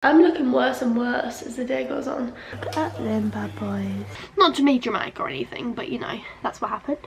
I'm looking worse and worse as the day goes on. Look at them bad boys. Not to be dramatic or anything, but you know, that's what happened.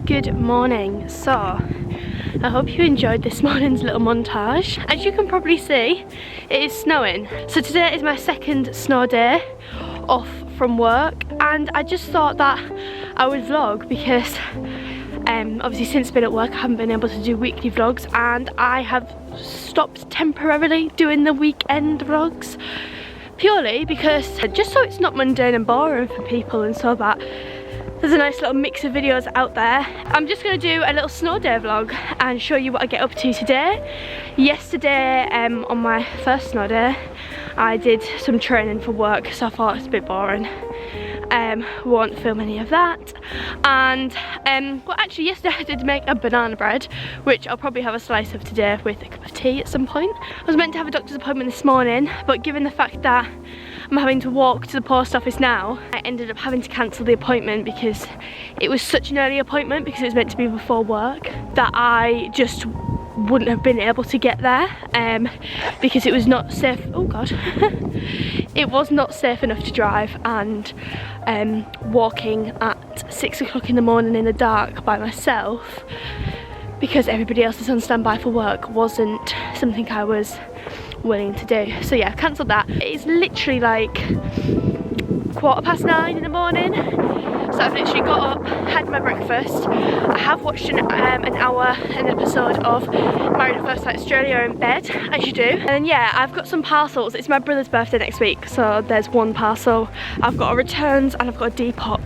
Good morning. So I hope you enjoyed this morning's little montage. As you can probably see, it is snowing. So today is my second snow day off from work, and I just thought that I would vlog because obviously since been at work I haven't been able to do weekly vlogs, and I have stopped temporarily doing the weekend vlogs purely because just so it's not mundane and boring for people, and so that there's a nice little mix of videos out there. I'm just going to do a little snow day vlog and show you what I get up to today. Yesterday, on my first snow day, I did some training for work, so I thought it's a bit boring. Won't film any of that. And well, actually yesterday I did make a banana bread, which I'll probably have a slice of today with a cup of tea at some point. I was meant to have a doctor's appointment this morning, but given the fact that I'm having to walk to the post office now, I ended up having to cancel the appointment because it was such an early appointment, because it was meant to be before work, that I just wouldn't have been able to get there because it was not safe. Oh god. It was not safe enough to drive, and walking at 6 o'clock in the morning in the dark by myself because everybody else is on standby for work wasn't something I was willing to do. So yeah, I've cancelled that. It's literally like 9:15 in the morning, so I've literally got up, had my breakfast. I have watched an episode of Married at First Sight Australia in bed, as you do. And then yeah, I've got some parcels. It's my brother's birthday next week, so there's one parcel. I've got a returns and I've got a Depop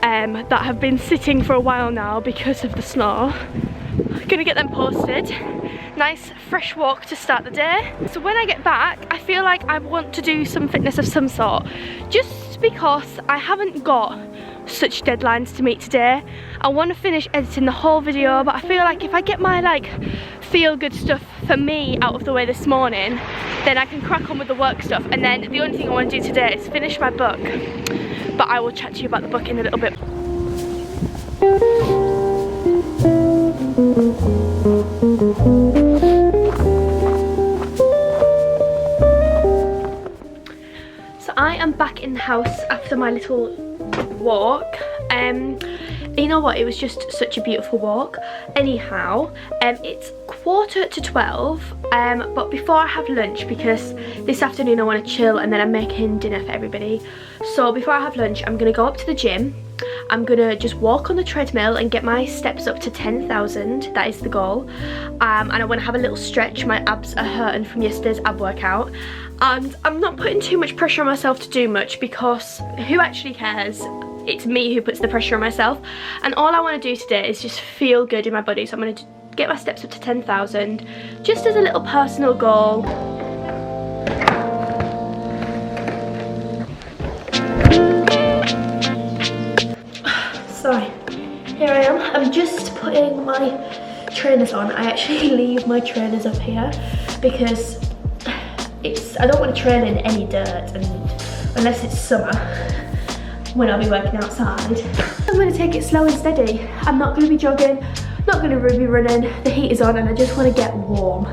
that have been sitting for a while now because of the snow. Gonna get them posted. Nice fresh walk to start the day. So when I get back, I feel like I want to do some fitness of some sort, just because I haven't got such deadlines to meet today. I want to finish editing the whole video, but I feel like if I get my like feel good stuff for me out of the way this morning, then I can crack on with the work stuff. And then the only thing I want to do today is finish my book, but I will chat to you about the book in a little bit. So I am back in the house after my little walk. You know what, it was just such a beautiful walk. Anyhow, it's 11:45, but before I have lunch, because this afternoon I want to chill and then I'm making dinner for everybody, so before I have lunch I'm going to go up to the gym. I'm going to just walk on the treadmill and get my steps up to 10,000, that is the goal. And I want to have a little stretch. My abs are hurting from yesterday's ab workout, and I'm not putting too much pressure on myself to do much because who actually cares? It's me who puts the pressure on myself, and all I want to do today is just feel good in my body. So I'm going to get my steps up to 10,000 just as a little personal goal. So here I am. I'm just putting my trainers on. I actually leave my trainers up here because I don't want to train in any dirt, and unless it's summer when I'll be working outside. I'm going to take it slow and steady. I'm not going to be jogging, not going to be running. The heat is on and I just want to get warm.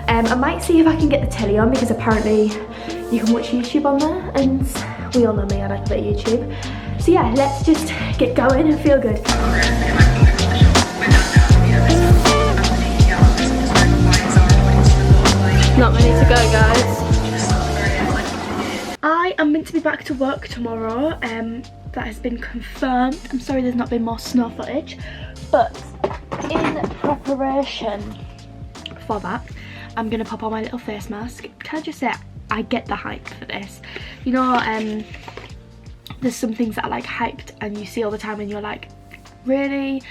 I might see if I can get the telly on, because apparently you can watch YouTube on there, and we all know me, I like a bit of YouTube. So yeah, let's just get going and feel good. Not many to go, guys. I am meant to be back to work tomorrow. That has been confirmed. I'm sorry there's not been more snow footage, but in preparation for that, I'm gonna pop on my little face mask. Can I just say, I get the hype for this. You know, there's some things that are like hyped and you see all the time and you're like, really?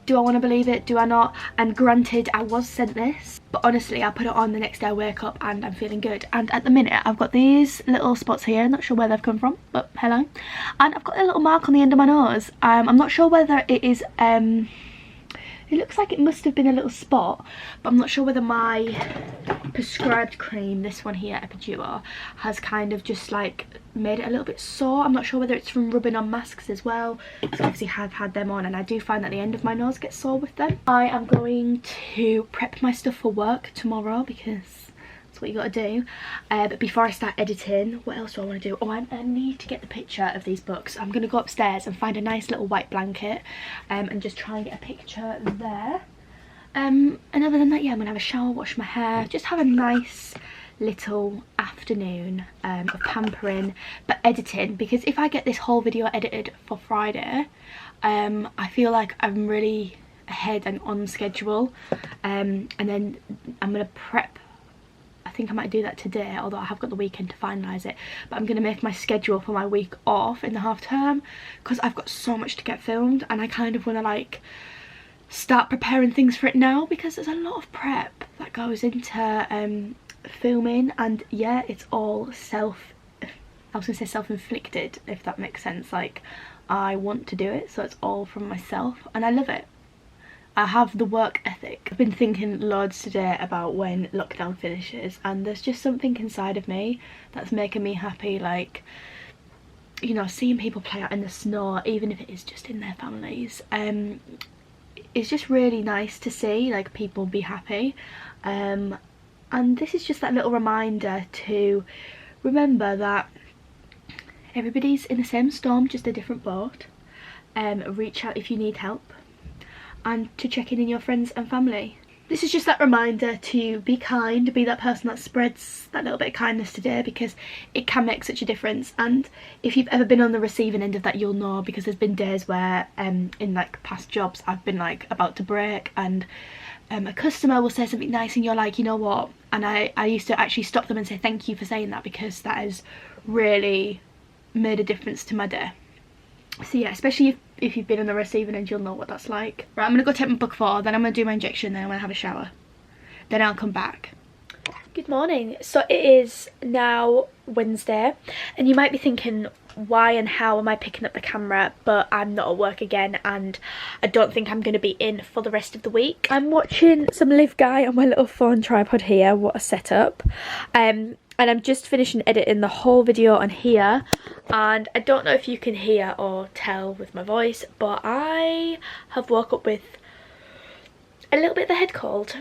Do I want to believe it? Do I not? And granted, I was sent this, but honestly, I put it on the next day I wake up and I'm feeling good. And at the minute, I've got these little spots here. I'm not sure where they've come from, but hello. And I've got a little mark on the end of my nose. I'm not sure whether it is, it looks like it must have been a little spot, but I'm not sure whether my prescribed cream, this one here, Epiduo, has kind of just like made it a little bit sore. I'm not sure whether it's from rubbing on masks as well, because obviously I've had them on and I do find that the end of my nose gets sore with them. I am going to prep my stuff for work tomorrow because that's what you gotta do. But before I start editing, what else do I want to do? Oh, I need to get the picture of these books. I'm gonna go upstairs and find a nice little white blanket and just try and get a picture there. And other than that, yeah, I'm gonna have a shower, wash my hair, just have a nice little afternoon of pampering but editing, because if I get this whole video edited for Friday, I feel like I'm really ahead and on schedule, and then I'm gonna prep. I think I might do that today, although I have got the weekend to finalise it, but I'm going to make my schedule for my week off in the half term because I've got so much to get filmed and I kind of want to like start preparing things for it now, because there's a lot of prep that goes into filming. And yeah, it's all self-inflicted, if that makes sense. Like, I want to do it, so it's all from myself and I love it. I have the work ethic. I've been thinking loads today about when lockdown finishes, and there's just something inside of me that's making me happy, like, you know, seeing people play out in the snow, even if it is just in their families. It's just really nice to see like people be happy, and this is just that little reminder to remember that everybody's in the same storm, just a different boat. Reach out if you need help, and to check in your friends and family. This is just that reminder to be kind, be that person that spreads that little bit of kindness today, because it can make such a difference. And if you've ever been on the receiving end of that, you'll know, because there's been days where in like past jobs I've been like about to break, and a customer will say something nice and you're like, you know what, and I used to actually stop them and say thank you for saying that, because that has really made a difference to my day. So yeah, especially if you've been on the receiving end, you'll know what that's like. Right, I'm gonna go take my book 4, then I'm gonna do my injection, then I'm gonna have a shower, then I'll come back. Good morning. So it is now Wednesday, and you might be thinking, why and how am I picking up the camera? But I'm not at work again, and I don't think I'm going to be in for the rest of the week. I'm watching some Live Guy on my little phone tripod here. What a setup. And I'm just finishing editing the whole video on here, and I don't know if you can hear or tell with my voice, but I have woke up with a little bit of a head cold.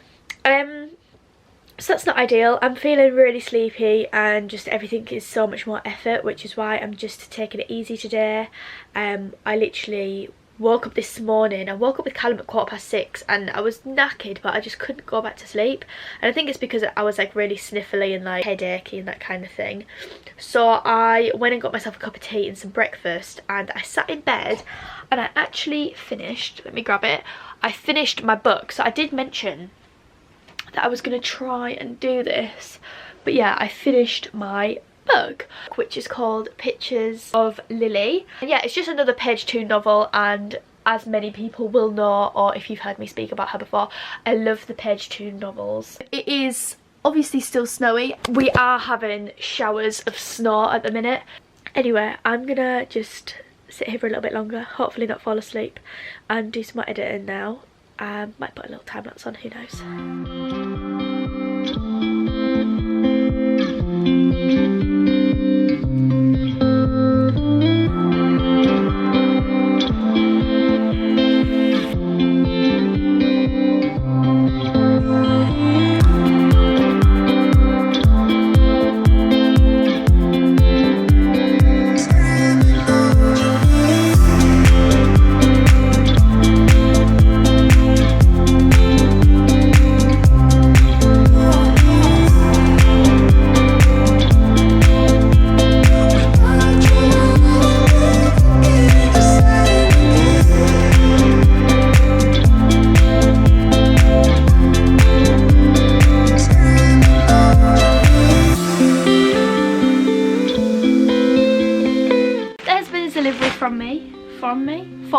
So that's not ideal. I'm feeling really sleepy and just everything is so much more effort, which is why I'm just taking it easy today. I literally woke up this morning. I woke up with Callum at 6:15 and I was knackered, but I just couldn't go back to sleep. And I think it's because I was like really sniffly and like headachy and that kind of thing. So I went and got myself a cup of tea and some breakfast, and I sat in bed and I actually finished, let me grab it, I finished my book. So I did mention that I was going to try and do this, but yeah, I finished my book, which is called Pictures of Lily. And yeah, it's just another page 2 novel, and as many people will know, or if you've heard me speak about her before, I love the page 2 novels. It is obviously still snowy. We are having showers of snow at the minute. Anyway, I'm gonna just sit here for a little bit longer, hopefully not fall asleep, and do some more editing now. Might put a little time lapse on, who knows.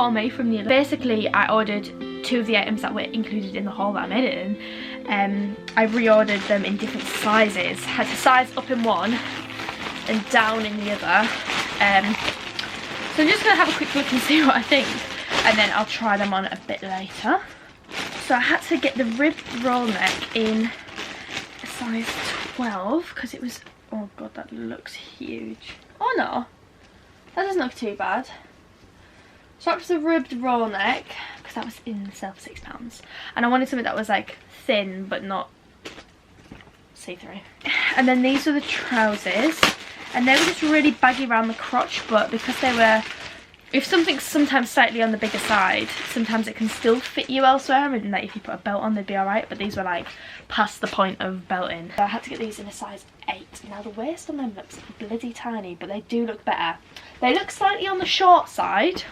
for me from the other. Basically, I ordered 2 of the items that were included in the haul that I made it in. I reordered them in different sizes. Had to size up in one and down in the other. So I'm just going to have a quick look and see what I think, and then I'll try them on a bit later. So I had to get the ribbed roll neck in a size 12 because it was, oh god, that looks huge. Oh no, that doesn't look too bad. So that was the ribbed roll neck because that was in the sale for £6, and I wanted something that was like thin but not see-through. And then these are the trousers, and they were just really baggy around the crotch, but because they were, if something's sometimes slightly on the bigger side, sometimes it can still fit you elsewhere, and like if you put a belt on they'd be alright, but these were like past the point of belting. So I had to get these in a size 8. Now the waist on them looks bloody tiny, but they do look better. They look slightly on the short side,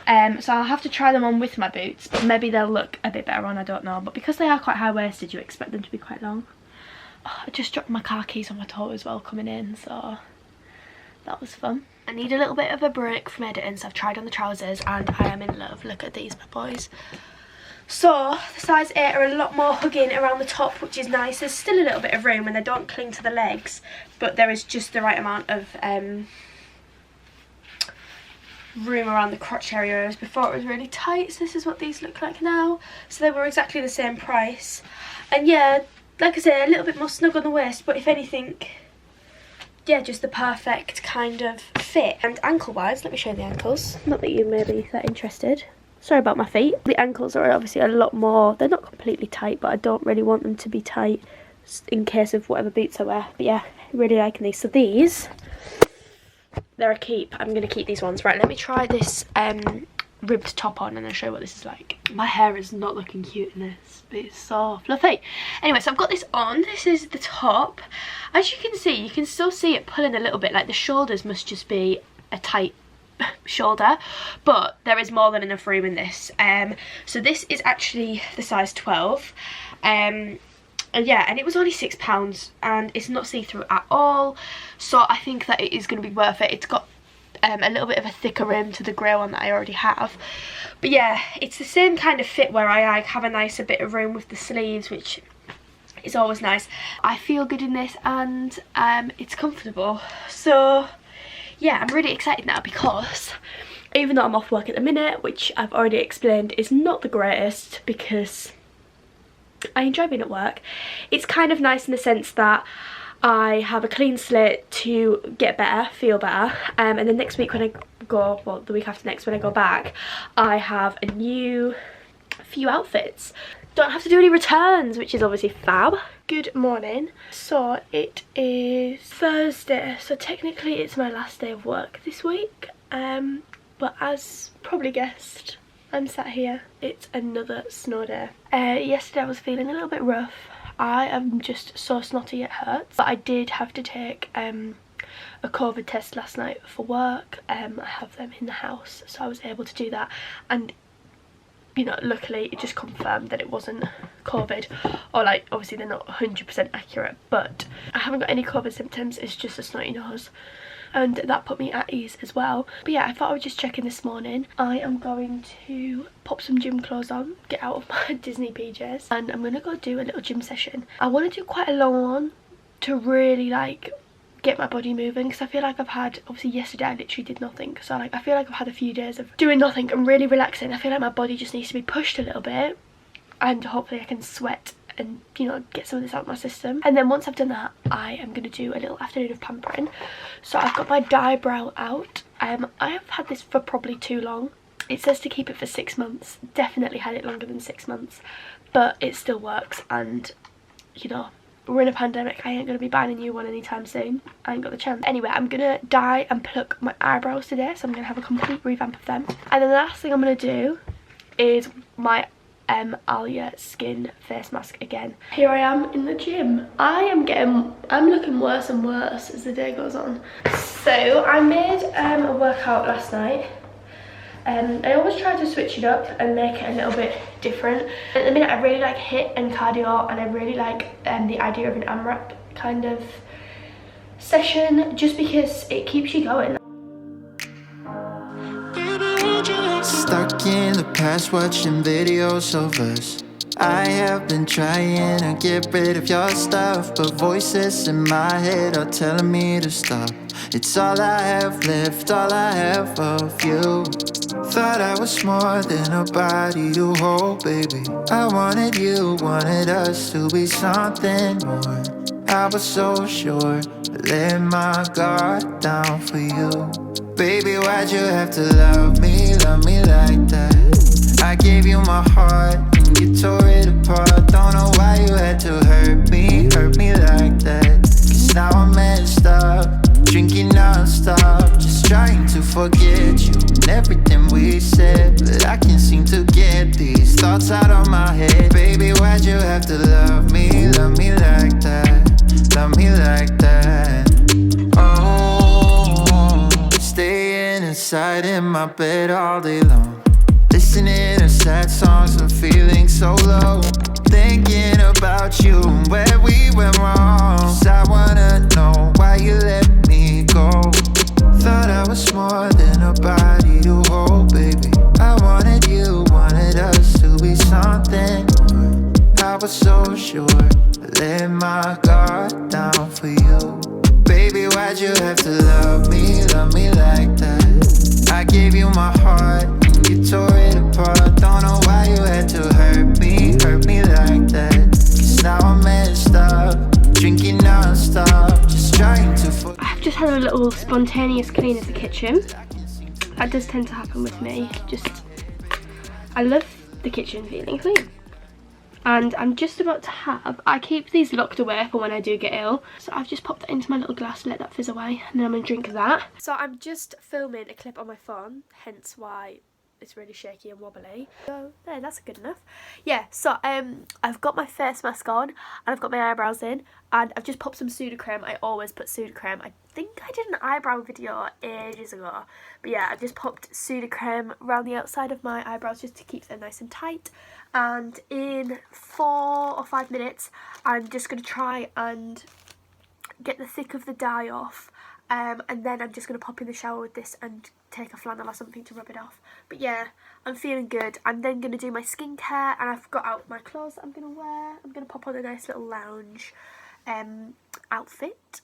so I'll have to try them on with my boots, but maybe they'll look a bit better on, I don't know. But because they are quite high-waisted, you expect them to be quite long. Oh, I just dropped my car keys on my toe as well coming in, so that was fun. I need a little bit of a break from editing, so I've tried on the trousers and I am in love. Look at these, my boys. So the size 8 are a lot more hugging around the top, which is nice. There's still a little bit of room and they don't cling to the legs, but there is just the right amount of room around the crotch area, whereas before it was really tight. So this is what these look like now. So they were exactly the same price, and yeah, like I said, a little bit more snug on the waist, but if anything, yeah, just the perfect kind of fit. And ankle wise, let me show you the ankles, not that you may be that interested. Sorry about my feet. The ankles are obviously a lot more, they're not completely tight, but I don't really want them to be tight in case of whatever boots I wear. But yeah, really liking these. So these, they're a keep. I'm going to keep these ones. Right, let me try this ribbed top on and I'll show you what this is like. My hair is not looking cute in this, but it's so fluffy. Anyway, so I've got this on. This is the top. As you can see, you can still see it pulling a little bit, like the shoulders must just be a tight shoulder, but there is more than enough room in this. So this is actually the size 12. And yeah, and it was only £6 and it's not see-through at all, so I think that it is going to be worth it. It's got a little bit of a thicker rim to the grey one that I already have, but yeah, it's the same kind of fit where I like have a nicer bit of room with the sleeves, which is always nice. I feel good in this and it's comfortable. So yeah, I'm really excited now because even though I'm off work at the minute, which I've already explained is not the greatest because I enjoy being at work, it's kind of nice in the sense that I have a clean slate to get better, feel better, and then next week when I go, well, the week after next when I go back, I have a few outfits. Don't have to do any returns, which is obviously fab. Good morning. So it is Thursday, so technically it's my last day of work this week, but as probably guessed, I'm sat here. It's another snow day. Yesterday I was feeling a little bit rough. I am just so snotty it hurts, but I did have to take a COVID test last night for work. I have them in the house, so I was able to do that, and you know, luckily it just confirmed that it wasn't COVID, or like obviously they're not 100% accurate, but I haven't got any COVID symptoms. It's just a snotty nose, and that put me at ease as well. But yeah, I thought I would just check in this morning. I am going to pop some gym clothes on, get out of my Disney PJs, and I'm gonna go do a little gym session. I want to do quite a long one to really like get my body moving, because I feel like I've had, obviously yesterday I literally did nothing, so like I feel like I've had a few days of doing nothing and really relaxing. I feel like my body just needs to be pushed a little bit, and hopefully I can sweat and, you know, get some of this out of my system. And then once I've done that, I am going to do a little afternoon of pampering. So I've got my dye brow out. I have had this for probably too long. It says to keep it for 6 months. Definitely had it longer than 6 months, but it still works, and you know, we're in a pandemic. I ain't going to be buying a new one anytime soon. I ain't got the chance. Anyway, I'm going to dye and pluck my eyebrows today, so I'm going to have a complete revamp of them. And then the last thing I'm going to do is my Alia Skin face mask again. Here I am in the gym. I'm looking worse and worse as the day goes on. So I made a workout last night. I always try to switch it up and make it a little bit different. At the minute I really like HIIT and cardio, and I really like the idea of an AMRAP kind of session, just because it keeps you going. Stuck Stuck in the past watching videos of us. I have been trying to get rid of your stuff, but voices in my head are telling me to stop. It's all I have left, all I have of you. Thought I was more than a body to hold, baby. I wanted you, wanted us to be something more. I was so sure, but let my guard down for you. Baby, why'd you have to love me like that? I gave you my heart and you tore it apart. Don't know why you had to hurt me like that. Cause now I'm messed up, drinking non-stop, just trying to forget you and everything we said. But I can't seem to get these thoughts out of my head. Baby, why'd you have to love me like that? Love me like that. Oh, staying inside in my bed all day long, listening to sad songs and feeling so low, thinking about you and where we went wrong. 'Cause I wanna know why you let me go. Thought I was more than a body to hold, baby. I wanted you, wanted us to be something more. I was so sure, I let my guard down for you. Baby, why'd you have to love me like that? I gave you my heart and you tore it apart. Don't know why you had to hurt me like that. Cause now I'm messed up, drinking non-stop, just trying to I've just had a little spontaneous clean of the kitchen. That does tend to happen with me. I love the kitchen feeling clean. And I'm just about to have, I keep these locked away for when I do get ill, so I've just popped that into my little glass, let that fizz away, and then I'm going to drink that. So I'm just filming a clip on my phone, hence why it's really shaky and wobbly. So there, that's good enough. Yeah, so I've got my face mask on, and I've got my eyebrows in, and I've just popped some Sudocreme. I always put Sudocreme. I think I did an eyebrow video ages ago, but yeah, I've just popped Sudocreme around the outside of my eyebrows just to keep them nice and tight. And in 4 or 5 minutes, I'm just going to try and get the thick of the dye off, and then I'm just going to pop in the shower with this and take a flannel or something to rub it off. But yeah, I'm feeling good. I'm then going to do my skincare, and I've got out my clothes that I'm going to wear. I'm going to pop on a nice little lounge outfit.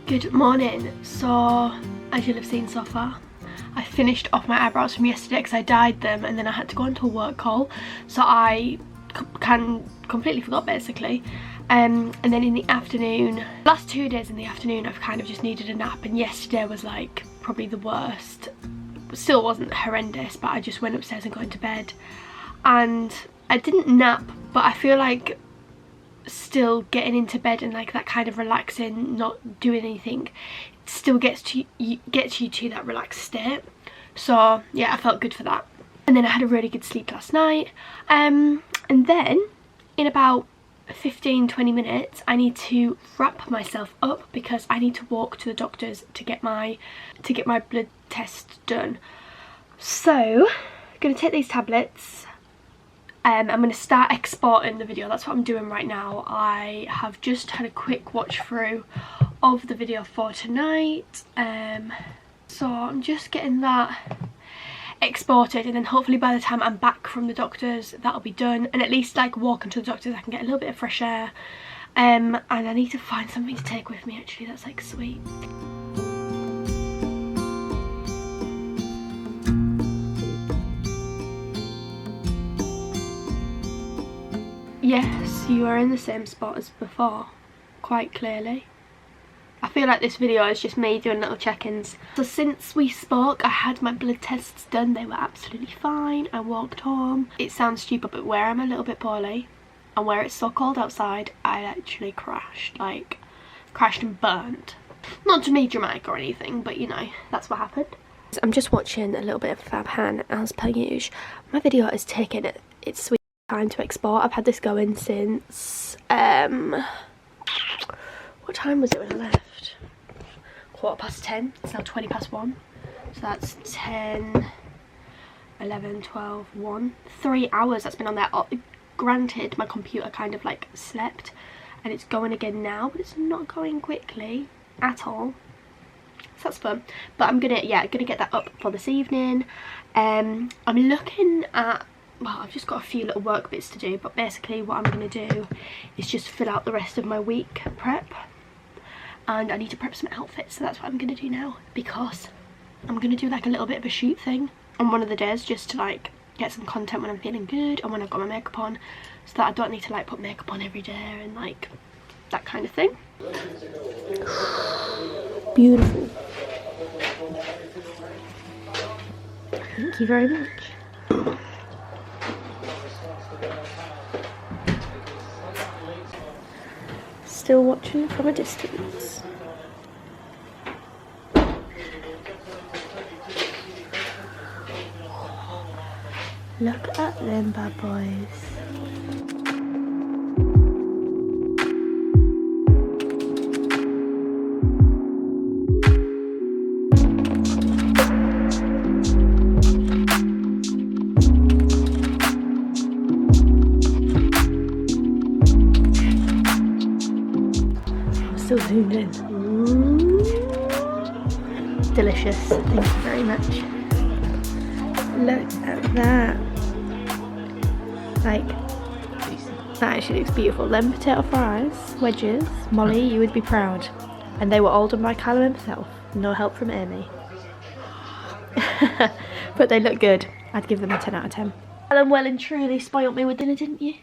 Good morning. So, as you'll have seen so far, I finished off my eyebrows from yesterday because I dyed them and then I had to go onto a work call, so I completely forgot basically. And then in the afternoon, last 2 days in the afternoon, I've kind of just needed a nap, and yesterday was like probably the worst. Still wasn't horrendous, but I just went upstairs and got into bed, and I didn't nap, but I feel like still getting into bed and like that kind of relaxing, not doing anything, still gets you to that relaxed state. So yeah, I felt good for that. And then I had a really good sleep last night, and then in about 15-20 minutes I need to wrap myself up because I need to walk to the doctor's to get my blood test done. So I'm gonna take these tablets, I'm going to start exporting the video. That's what I'm doing right now. I have just had a quick watch through of the video for tonight. So I'm just getting that exported, and then hopefully by the time I'm back from the doctors that'll be done, and at least like walking to the doctors I can get a little bit of fresh air. And I need to find something to take with me actually, that's like sweet. Yes, you are in the same spot as before, quite clearly. I feel like this video is just me doing little check-ins. So since we spoke, I had my blood tests done. They were absolutely fine. I walked home. It sounds stupid, but where I'm a little bit poorly and where it's so cold outside, I actually crashed. Like, crashed and burnt. Not to be dramatic or anything, but you know, that's what happened. I'm just watching a little bit of Fabhan as per usual. My video is taking its sweet time to export. I've had this going since what time was it when I left? 10:15. It's now 1:20. So that's 10, 11, 12, 1. 3 hours that's been on there. Granted, my computer kind of like slept and it's going again now, but it's not going quickly at all. So that's fun. But I'm gonna get that up for this evening. I'm looking at, well, I've just got a few little work bits to do, but basically what I'm going to do is just fill out the rest of my week prep, and I need to prep some outfits, so that's what I'm going to do now, because I'm going to do like a little bit of a shoot thing on one of the days just to like get some content when I'm feeling good and when I've got my makeup on, so that I don't need to like put makeup on every day and like that kind of thing. Beautiful. Thank you very much. Still watching from a distance. Look at them bad boys. Still zoomed in. Delicious, thank you very much. Look at that. Like, that actually looks beautiful. Them potato fries, wedges, Molly, you would be proud. And they were all done by Callum himself, no help from Amy. But they look good. I'd give them a 10 out of 10. Callum well and truly spoilt me with dinner, didn't you?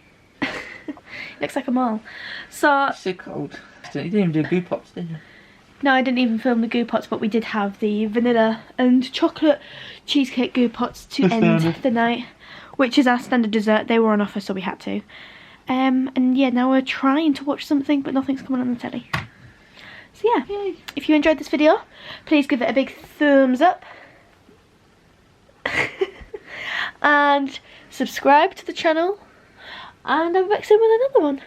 Looks like a mole. So it's so cold. You didn't even do goo pots, did you? No, I didn't even film the goo pots, but we did have the vanilla and chocolate cheesecake goo pots to end the night, which is our standard dessert. They were on offer, so we had to. And yeah, now we're trying to watch something, but nothing's coming on the telly. So yeah, yay. If you enjoyed this video, please give it a big thumbs up. And subscribe to the channel. And I'll be back soon with another one.